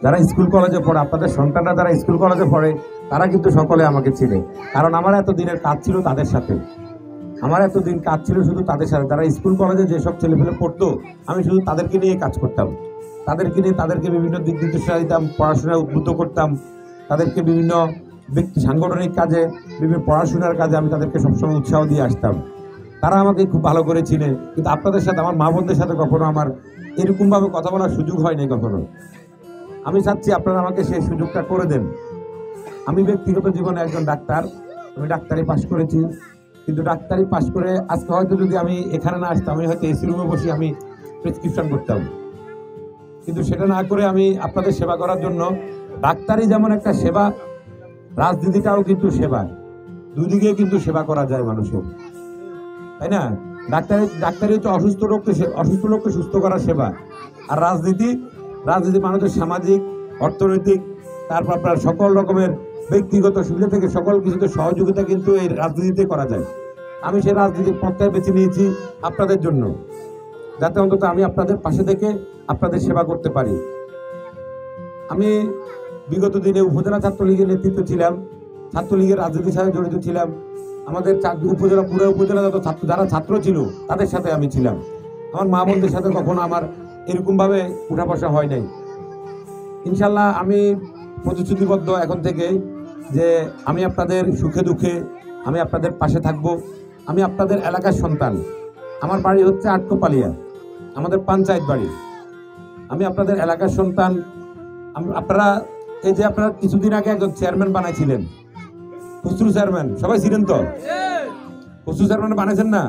যারা স্কুল কলেজে পড়ে, আপনাদের সন্তানরা যারা স্কুল কলেজে পড়ে, তারা কিন্তু সকলে আমাকে চিনে। কারণ আমার এত দিনের কাজ ছিল তাদের সাথে, আমার এতদিন কাজ ছিল শুধু তাদের সাথে। তারা স্কুল কলেজে যেসব ছেলেপেলে পড়তো, আমি শুধু তাদেরকে নিয়ে কাজ করতাম, তাদেরকে নিয়ে তাদেরকে বিভিন্ন দিক নির্দেশনা দিতাম, পড়াশোনায় উদ্বুদ্ধ করতাম, তাদেরকে বিভিন্ন ব্যক্তি সাংগঠনিক কাজে, বিভিন্ন পড়াশোনার কাজে আমি তাদেরকে সবসময় উৎসাহ দিয়ে আসতাম। তারা আমাকে খুব ভালো করে চিনে। কিন্তু আপনাদের সাথে, আমার মা বোনদের সাথে কখনো আমার এরকমভাবে কথা বলার সুযোগ হয়নি কখনো। আমি চাচ্ছি আপনারা আমাকে সেই সুযোগটা করে দেন। আমি ব্যক্তিগত জীবনে একজন ডাক্তার, আমি ডাক্তারি পাশ করেছি, কিন্তু ডাক্তারি পাশ করে আজকে হয়তো যদি আমি এখানে না আসতাম, আমি হয়তো এসি রুমে বসে আমি প্রেসক্রিপশন করতাম। কিন্তু সেটা না করে আমি আপনাদের সেবা করার জন্য, ডাক্তারি যেমন একটা সেবা, রাজনীতিটাও কিন্তু সেবা। দুই দিকে কিন্তু সেবা করা যায় মানুষের, তাই না? ডাক্তারি হচ্ছে অসুস্থ লোককে সুস্থ করার সেবা। আর রাজনীতি মানুষের সামাজিক, অর্থনৈতিক, তারপর আপনার সকল রকমের ব্যক্তিগত সুবিধা থেকে সকল কিছুতে সহযোগিতা কিন্তু এই রাজনীতিতে করা যায়। আমি সেই রাজনীতির পথটাই বেছে নিয়েছি আপনাদের জন্য, যাতে অন্তত আমি আপনাদের পাশে থেকে আপনাদের সেবা করতে পারি। আমি বিগত দিনে উপজেলা ছাত্রলীগের নেতৃত্ব ছিলাম, ছাত্রলীগের রাজনীতির সাথে জড়িত ছিলাম। আমাদের পুরো উপজেলা যারা ছাত্র ছিল তাদের সাথে আমি ছিলাম। আমার মা বোনদের সাথে কখনো আমার এরকমভাবে উঠা বসা হয় নাই। ইনশাল্লাহ আমি প্রতিশ্রুতিবদ্ধ এখন থেকে যে আমি আপনাদের সুখে দুঃখে আমি আপনাদের পাশে থাকব। আমি আপনাদের এলাকার সন্তান, আমার বাড়ি হচ্ছে আটকোপালিয়া, আমাদের পঞ্চায়েত বাড়ি। আমি আপনাদের এলাকার সন্তান। আপনারা এই যে আপনারা কিছুদিন আগে একজন চেয়ারম্যান বানাইছিলেন, খুসরু চেয়ারম্যান, সবাই ছিলেন তো? খুসরু চেয়ারম্যান বানাইছেন না?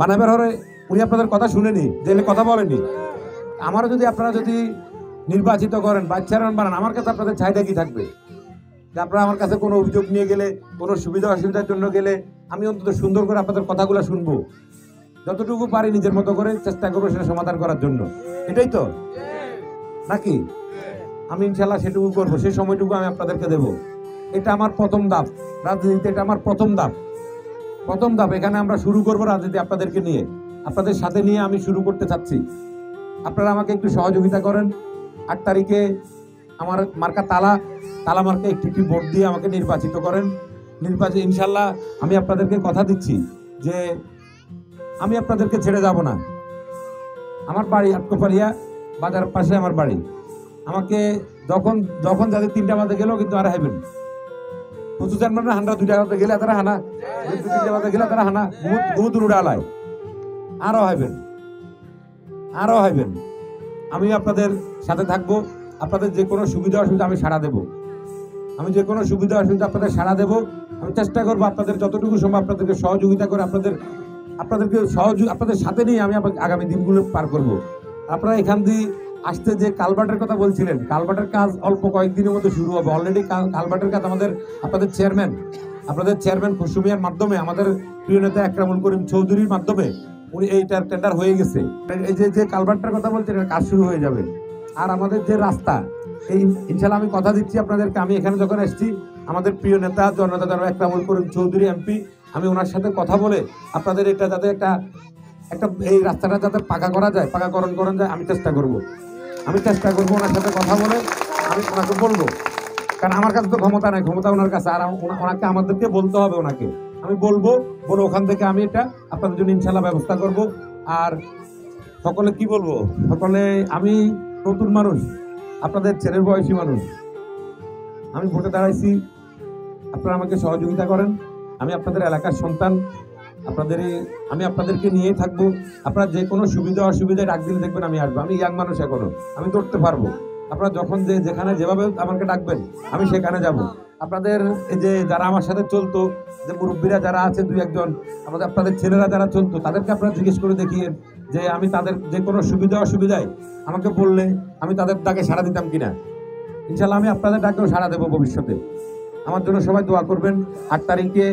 বানাবার হরে উনি আপনাদের কথা শুনেনি, যে কথা বলেনি। আমারও যদি আপনারা যদি নির্বাচিত করেন বা চেয়ারম্যান বানান, আমার কাছে আপনাদের চাহিদা কি থাকবে? যে আপনারা আমার কাছে কোনো অভিযোগ নিয়ে গেলে, কোনো সুবিধা অসুবিধার জন্য গেলে, আমি অন্তত সুন্দর করে আপনাদের কথাগুলো শুনবো, যতটুকু পারি নিজের মতো করে চেষ্টা করবো সেটা সমাধান করার জন্য। এটাই তো নাকি? আমি ইনশাল্লাহ সেটুকু করবো, সেই সময়টুকু আমি আপনাদেরকে দেব। এটা আমার প্রথম ধাপ রাজনীতিতে, এটা আমার প্রথম ধাপ। এখানে আমরা শুরু করবো রাজনীতি আপনাদেরকে নিয়ে, আপনাদের সাথে নিয়ে আমি শুরু করতে চাচ্ছি। আপনারা আমাকে একটু সহযোগিতা করেন। 8 তারিখে আমার মার্কা তালা মার্কা একটি ভোট দিয়ে আমাকে নির্বাচিত করেন। ইনশাল্লাহ আমি আপনাদেরকে কথা দিচ্ছি যে আমি আপনাদেরকে ছেড়ে যাব না। আমার বাড়ি আটকোপালিয়া বাজার পাশে আমার বাড়ি। আমাকে যখন যাদের 3টা বাজে গেলেও কিন্তু আর হাইবেন 25 মানে হান্ডা 2টা বাজে গেলে তারা হানা, 3টা বাজে গেলে তারা হানা গুমুতুর উড়ালায় আরও হাইবেন। আমি আপনাদের সাথে থাকবো। আপনাদের যে কোনো সুবিধা অসুবিধা আমি সাড়া দেবো। আমি চেষ্টা করবো আপনাদের যতটুকু সম্ভব আপনাদেরকে সহযোগিতা করে আপনাদের সাথে নিয়ে আমি আগামী দিনগুলো পার করব। আপনারা এখান দিয়ে আসতে যে কালভার্টের কথা বলছিলেন, কালভার্টের কাজ অল্প কয়েকদিনের মধ্যে শুরু হবে। অলরেডি কালভার্টের কাজ আপনাদের চেয়ারম্যান খুশরু মিয়ার মাধ্যমে, আমাদের প্রিয় নেতা একরামুল করিম চৌধুরীর মাধ্যমে উনি এইটার টেন্ডার হয়ে গেছে। এই যে কালভার্টটার কথা বলছেন, কাজ শুরু হয়ে যাবে। আর আমাদের যে রাস্তা, এই ইনশাল্লাহ আমি কথা দিচ্ছি আপনাদেরকে, আমি এখানে যখন আসছি আমাদের প্রিয় নেতা জননেতা জনাব একরামুল করিম চৌধুরী এমপি, আমি ওনার সাথে কথা বলে আপনাদের এটা যাতে একটা এই রাস্তাটা যাতে পাকাকরণ করা যায়, আমি চেষ্টা করব ওনার সাথে কথা বলে আমি ওনাকে বলবো। কারণ আমার কাছে তো ক্ষমতা নাই, ক্ষমতা ওনার কাছে। আর ওনাকে আমাদেরকে বলতে হবে, আমি বলে ওখান থেকে আমি এটা আপনাদের জন্য ইনশাল্লাহ ব্যবস্থা করব। আর সকলে কি বলবো, আমি নতুন মানুষ, আপনাদের ছেলের বয়সী মানুষ, আমি ভোটে দাঁড়াইছি। আপনারা আমাকে সহযোগিতা করেন। আমি আপনাদের এলাকার সন্তান, আমি আপনাদেরকে নিয়েই থাকবো। আপনারা যে কোনো সুবিধা অসুবিধায় ডাক দিলে দেখবেন আমি আসবো। আমি ইয়াং মানুষ, এখনো আমি ধরতে পারবো। আপনারা যখন যেখানে যেভাবে আমাকে ডাকবেন আমি সেখানে যাব। আপনাদের এই যে যারা আমার সাথে চলতো, যে মুরব্বীরা যারা আছে 2-1 জন, আপনাদের ছেলেরা যারা চলতো, তাদেরকে আপনারা জিজ্ঞেস করে দেখিয়ে যে আমি তাদের যে কোনো সুবিধা অসুবিধায় আমাকে বললে আমি তাদের ডাকে সাড়া দিতাম কিনা। ইনশাল্লাহ আমি আপনাদের ডাকেও সাড়া দেবো ভবিষ্যতে। আমার জন্য সবাই দোয়া করবেন। 8 তারিখে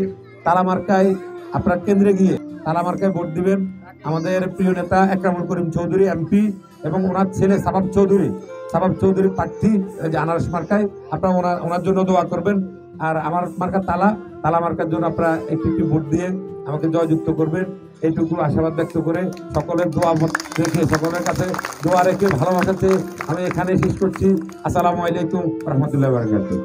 তালামার্কায় আপনার কেন্দ্রে গিয়ে তালামার্কায় ভোট দিবেন। আমাদের প্রিয় নেতা একরামুল করিম চৌধুরী এমপি এবং ওনার ছেলে সাবাব চৌধুরী প্রার্থী যে আনারস মার্কায়, আপনারা ওনার জন্য দোয়া করবেন। আর আমার মার্কা তালা মার্কার জন্য আপনারা একটি ভোট দিয়ে আমাকে জয়যুক্ত করবেন। এইটুকু আশাবাদ ব্যক্ত করে সকলের দোয়া রেখে সকলের কাছে দোয়া রেখে ভালোবাসাতে আমি এখানে শেষ করছি। আসসালামু আলাইকুম রহমতুল্লাহ বারাকাতুহু।